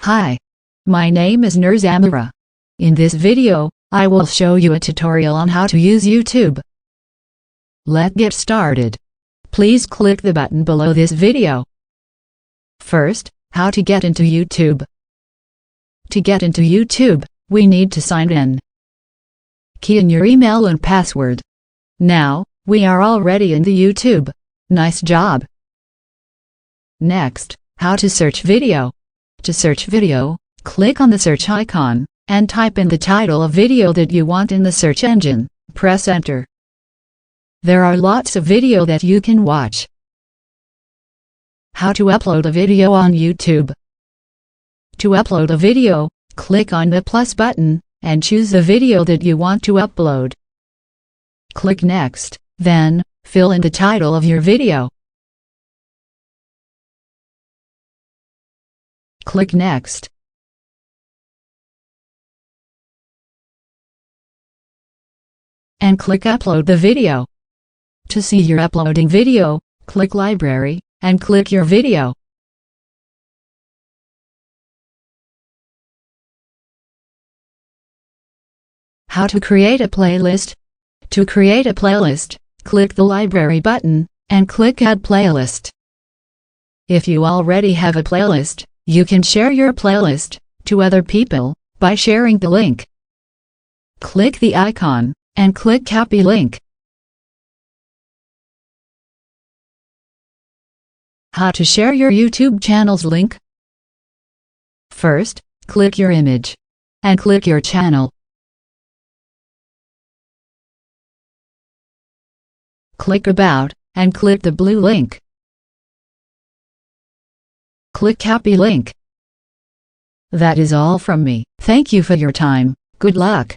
Hi, my name is Nurzamira. In this video, I will show you a tutorial on how to use YouTube. Let's get started. Please click the button below this video. First, how to get into YouTube. To get into YouTube, we need to sign in. Key in your email and password. Now, we are already in the YouTube. Nice job! Next, how to search video. To search video, click on the search icon, and type in the title of video that you want in the search engine. Press enter. There are lots of video that you can watch. How to upload a video on YouTube. To upload a video, click on the plus button, and choose the video that you want to upload. Click next, then, fill in the title of your video. Click next. And click upload the video. To see your uploading video, click library, and click your video. How to create a playlist. To create a playlist, click the library button, and click add playlist. If you already have a playlist, you can share your playlist to other people by sharing the link. Click the icon, and click copy link. How to share your YouTube channel's link. First, click your image, and click your channel. Click About, and click the blue link. Click copy link. That is all from me. Thank you for your time. Good luck.